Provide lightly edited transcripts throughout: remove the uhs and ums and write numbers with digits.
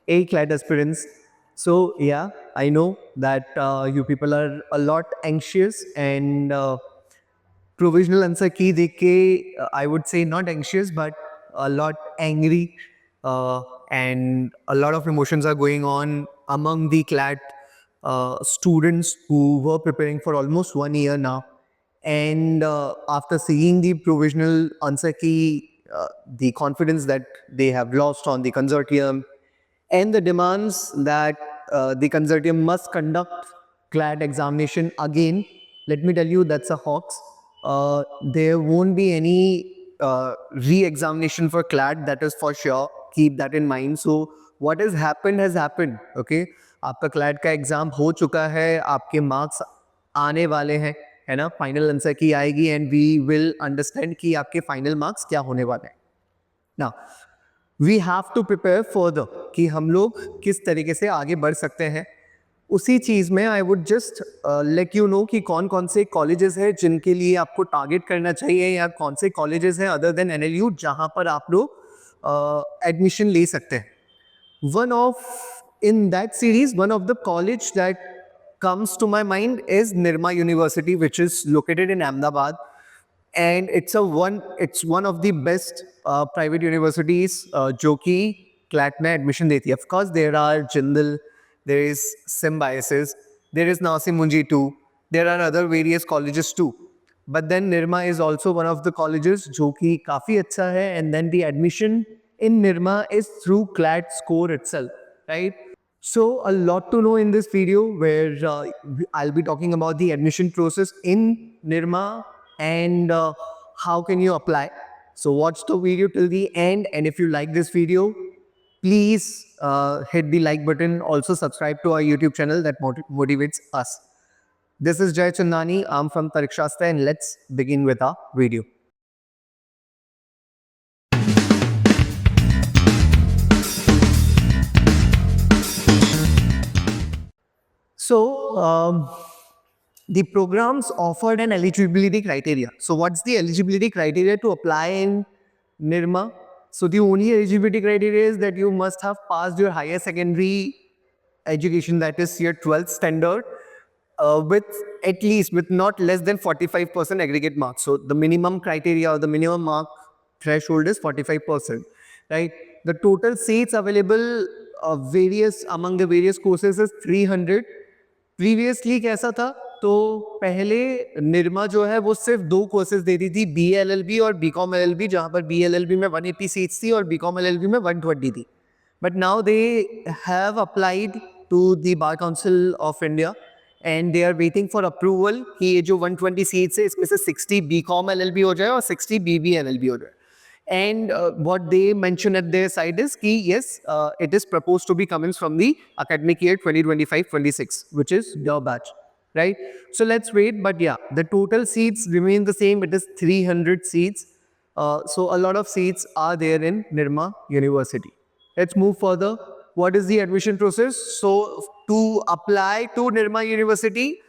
CLAT aspirants. So yeah, I know that you people are a lot anxious and provisional answer key देख के I would say not anxious but a lot angry, and a lot of emotions are going on among the CLAT students who were preparing for almost 1 year now. And after seeing the provisional answer key, the confidence that they have lost on the consortium, and the demands that the consortium must conduct CLAT examination again, let me tell you, that's a hoax. There won't be any re-examination for CLAT, that is for sure. Keep that in mind. So what has happened, okay? आपका CLAT का exam हो चुका है, आपके marks आने वाले हैं, है ना? फाइनल आंसर की आएगी एंड वी विल अंडरस्टैंड कि आपके फाइनल मार्क्स क्या होने वाले हैं. Now, we have to prepare further कि हम लोग किस तरीके से आगे बढ़ सकते हैं. उसी चीज़ में I would just let you know कि कौन कौन से कॉलेजेस हैं जिनके लिए आपको टारगेट करना चाहिए, या कौन से कॉलेजेस हैं अदर देन NLU जहाँ पर आप लोग एडमिशन ले सकते हैं. One of in that series, one of the college that comes to my mind is Nirma University, which is located in Ahmedabad, and it's one of the best private universities जो कि CLAT में admission देती है. Of course, there are Jindal, there is Symbiosis, there is Nasim Munji too. There are other various colleges too. But then Nirma is also one of the colleges जो कि काफ़ी अच्छा है, and then the admission in Nirma is through CLAT score itself, right? So a lot to know in this video, where I'll be talking about the admission process in Nirma and how can you apply. So watch the video till the end, and if you like this video, please hit the like button. Also subscribe to our YouTube channel, that motivates us. This is Jay Chandani. I'm from Tarikshastra, and let's begin with our video. So the programs offered an eligibility criteria. So what's the eligibility criteria to apply in Nirma? So the only eligibility criteria is that you must have passed your higher secondary education, that is your 12th standard, with not less than 45% aggregate marks. So the minimum criteria or the minimum mark threshold is 45%, right? The total seats available among the various courses is 300. Previously कैसा था, तो पहले निरमा जो है वो सिर्फ 2 courses देती थी, BA LLB और BCom LLB, जहाँ पर BA LLB में 180 सीट्स थी और BCom LLB में 120 थी. But now they have applied to the bar council of India and they are waiting for approval कि ये जो 120 सीट्स है इसमें से 60 BCom LLB हो जाए और 60 BB LLB हो जाए. And what they mention at their side is कि yes, it is proposed to be coming from the academic year 2025-26, which is your batch, right? So let's wait. But yeah, the total seats remain the same. It is 300 seats. So a lot of seats are there in Nirma University. Let's move further. What is the admission process? So to apply to Nirma University,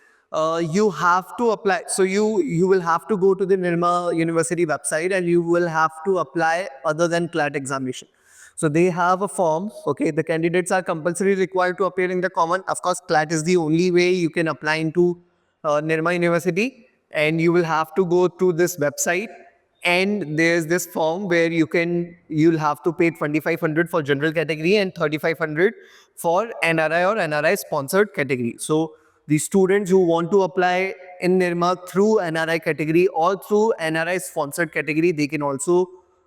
you have to apply. So you will have to go to the Nirma University website and you will have to apply other than CLAT examination. So they have a form, okay? The candidates are compulsory required to appear in the common. Of course, CLAT is the only way you can apply into Nirma University, and you will have to go to this website, and there's this form where you'll have to pay 2,500 for general category and 3,500 for NRI or NRI sponsored category. So the students who want to apply in Nirma through NRI category or through NRI sponsored category, they can also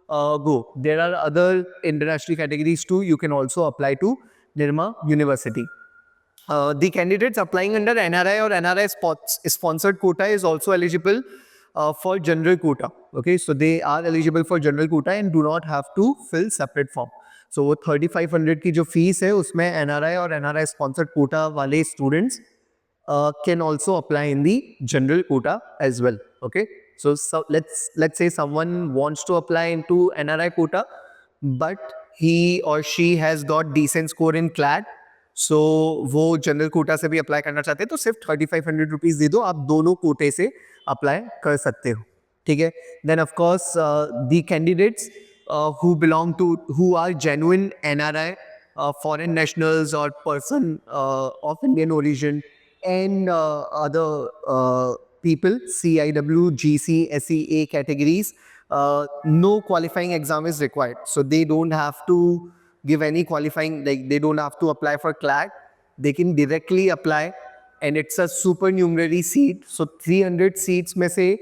go. There are other international categories too. You can also apply to Nirma University. The candidates applying under NRI or NRI sponsored quota is also eligible for general quota. Okay, so they are eligible for general quota and do not have to fill separate form. So वो 3,500 की जो fees है उसमें NRI और NRI sponsored quota वाले students can also apply in the general quota as well. Okay, so let's say someone wants to apply into NRI quota, but he or she has got decent score in CLAT, so वो general quota से भी apply करना चाहते हैं तो सिर्फ 3,500 rupees दे दो, आप दोनों कोटे से अप्लाई कर सकते हो. ठीक है. Then of course the candidates who are genuine NRI foreign nationals or person of Indian origin, and other people, CIW, GC, SEA categories, no qualifying exam is required. So they don't have to give any qualifying, like they don't have to apply for CLAT. They can directly apply, and it's a supernumerary seat. So 300 seats में से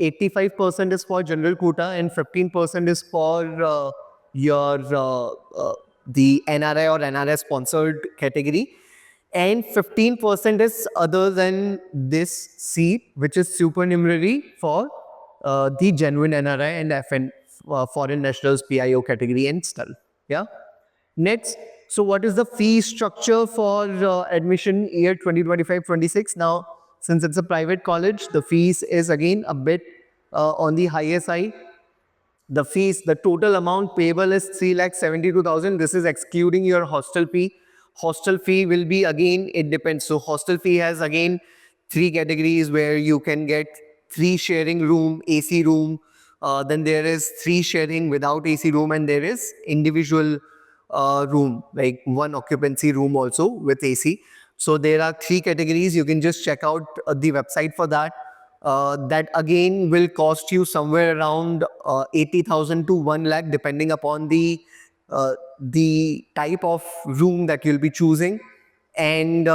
85% is for general quota and 15% is for your the NRI or NRI sponsored category, and 15% is other than this seat, which is supernumerary for the genuine NRI and FN, foreign nationals, PIO category and stuff. Yeah. Next, so what is the fee structure for admission year 2025-26? Now, since it's a private college, the fees is again a bit on the higher side. The fees, the total amount payable is 3,72,000. This is excluding your hostel fee. Hostel fee will be again, it depends. So hostel fee has again three categories where you can get 3 sharing room, AC room. Then there is 3 sharing without AC room, and there is individual room, like 1 occupancy room also with AC. So there are 3 categories. You can just check out the website for that. That again will cost you somewhere around 80,000 to 1 lakh, depending upon the type of room that you'll be choosing. And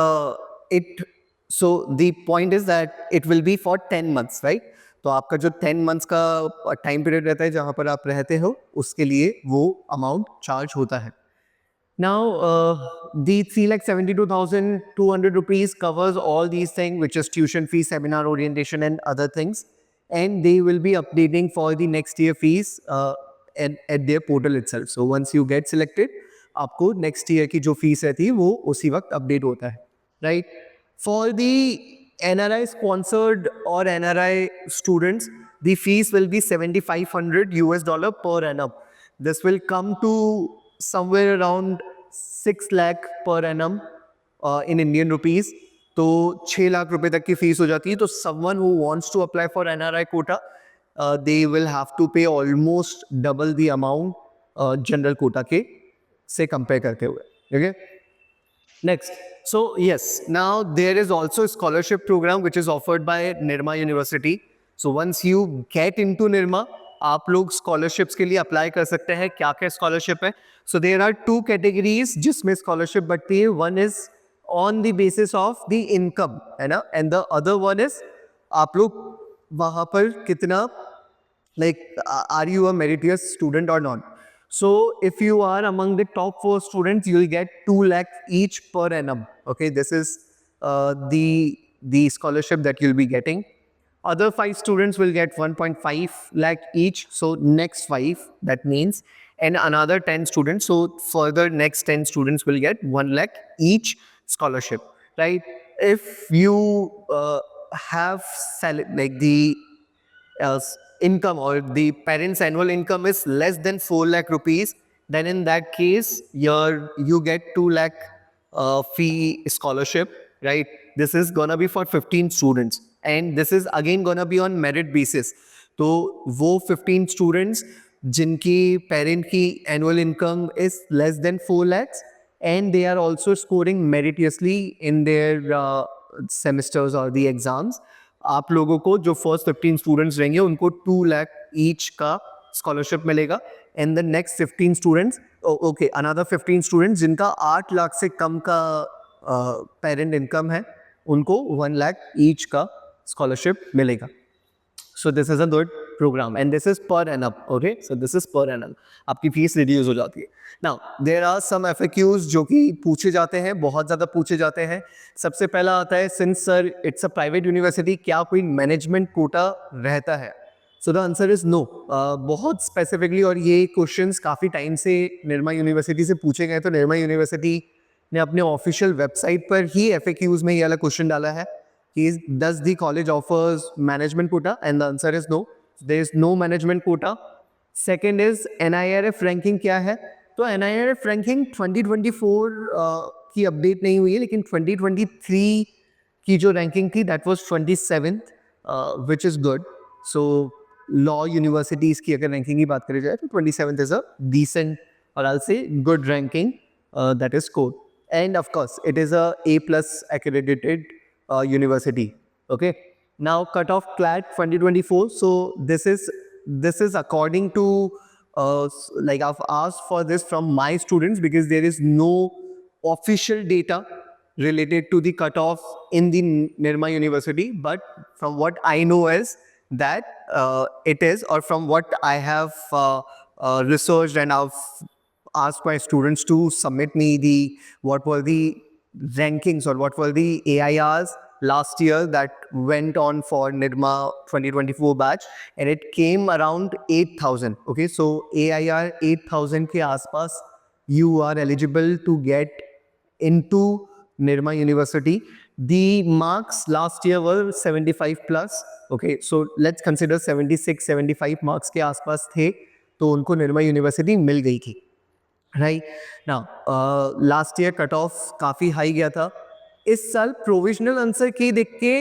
it so the point is that it will be for 10 months, right? तो आपका जो 10 months का time period रहता है जहाँ पर आप रहते हो, उसके लिए वो अमाउंट चार्ज होता है. Now, the 3,72,200 rupees covers all these things, which is tuition fee, seminar orientation, and other things. And they will be updating for the next year fees at their portal itself. So once you get selected, आपको next year की जो fees रहती है वो उसी वक्त update होता है, right? For the NRI sponsored or NRI students, the fees will be $7,500 per annum. This will come to somewhere around 6 lakh per annum in Indian rupees. तो 6 लाख रुपए तक की फीस हो जाती है. तो someone who wants to apply for NRI quota, they will have to pay almost double the amount general quota के से compare करते हुए. Okay? Next. So yes, now there is also a scholarship program which is offered by Nirma University. So once you get into Nirma, आप लोग scholarships के लिए apply कर सकते हैं. क्या क्या scholarship है? So there are 2 categories जिसमें scholarship बढ़ती है. One is on the basis of the income, है ना? And the other one is आप लोग वहाँ पर कितना, like are you a meritorious student or not? So if you are among the top 4 students, you will get 2 lakh each per annum. Okay, this is the scholarship that you'll be getting. Other 5 students will get 1.5 lakh each. So next 5, that means, and another 10 students. So further next 10 students will get 1 lakh each scholarship, right? If you have like the income or the parents' annual income is less than 4 lakh rupees, then in that case, you get 2 lakh fee scholarship, right? This is gonna be for 15 students, and this is again gonna be on merit basis. तो वो 15 students जिनकी parent की annual income is less than 4 lakhs, and they are also scoring meritoriously in their semesters or the exams, आप लोगों को जो first 15 students रहेंगे उनको 2 लाख ईच का स्कॉलरशिप मिलेगा. And the next 15 students, okay, another 15 students जिनका 8 लाख से कम का पेरेंट इनकम है, उनको 1 लाख ईच का स्कॉलरशिप मिलेगा. So this is a good program, and this is per annum. Okay, so this is per annum. आपकी फीस रिड्यूस हो जाती है. Now there are some FAQs जो कि पूछे जाते हैं, बहुत ज़्यादा पूछे जाते हैं. सबसे पहला आता है, since sir it's a private university, क्या कोई मैनेजमेंट कोटा रहता है? So the answer is no. बहुत स्पेसिफिकली, और ये क्वेश्चंस काफ़ी टाइम से निर्मा यूनिवर्सिटी से पूछे गए. तो निर्मा यूनिवर्सिटी ने अपने ऑफिशियल वेबसाइट पर ही FAQs में ये वाला क्वेश्चन डाला है. Does the college offers management quota? And the answer is no. There is no management quota. Second is NIRF ranking क्या है? तो NIRF ranking 2024 की अपडेट नहीं हुई है, लेकिन 2023 की जो रैंकिंग थी that was 27th, which is good. So law universities की अगर रैंकिंग की बात करी जाए तो 27th is a decent, or I'll say good ranking that is scored. And of course, it is a A plus accredited university. Okay. Now cutoff CLAT 2024. So this is according to like I've asked for this from my students because there is no official data related to the cutoff in the Nirma University. But from what I know is that it is, or from what I have researched and I've asked my students to submit me the what were the rankings or what were the AIRs last year that went on for Nirma 2024 batch, and it came around 8,000. Okay, so AIR 8,000 ke aspas you are eligible to get into Nirma University. The marks last year were 75 plus. Okay, so let's consider 76, 75 marks के आसपास थे तो उनको Nirma university मिल गई थी. Right now last year cut off काफ़ी high गया था. इस साल प्रोविजनल आंसर की देख के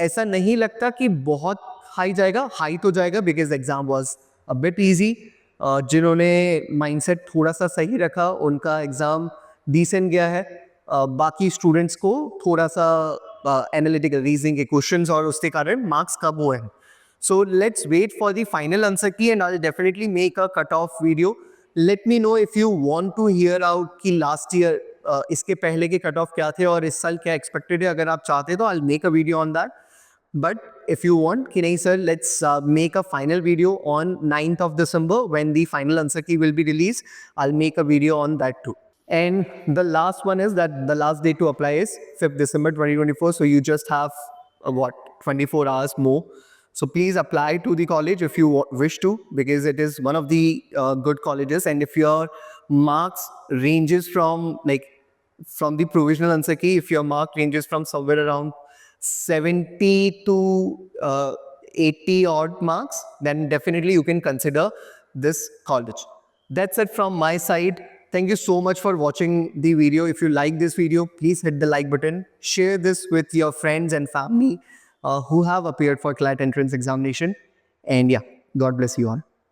ऐसा नहीं लगता कि बहुत हाई जाएगा. हाई तो जाएगा because exam was a bit easy. जिन्होंने माइंडसेट थोड़ा सा सही रखा उनका एग्ज़ाम डिसेंट गया है. बाकी स्टूडेंट्स को थोड़ा सा एनालिटिकल रीजनिंग के क्वेश्चंस और उसके कारण मार्क्स कम हुए हैं. So let's wait for the final answer key and I'll definitely make a cutoff video. Let me know if you want to hear out कि last year इसके पहले के cutoff क्या थे और इस साल क्या expected है. अगर आप चाहते तो I'll make a video on that. But if you want कि नहीं sir, let's make a final video on 9th of December when the final answer key will be released. I'll make a video on that too. And the last one is that the last date to apply is 5th December 2024. So you just have 24 hours more. So please apply to the college if you wish to, because it is one of the good colleges. And if your marks ranges from from the provisional answer key, if your mark ranges from somewhere around 70 to 80 odd marks, then definitely you can consider this college. That's it from my side. Thank you so much for watching the video. If you like this video, please hit the like button. Share this with your friends and family who have appeared for CLAT entrance examination. And yeah, God bless you all.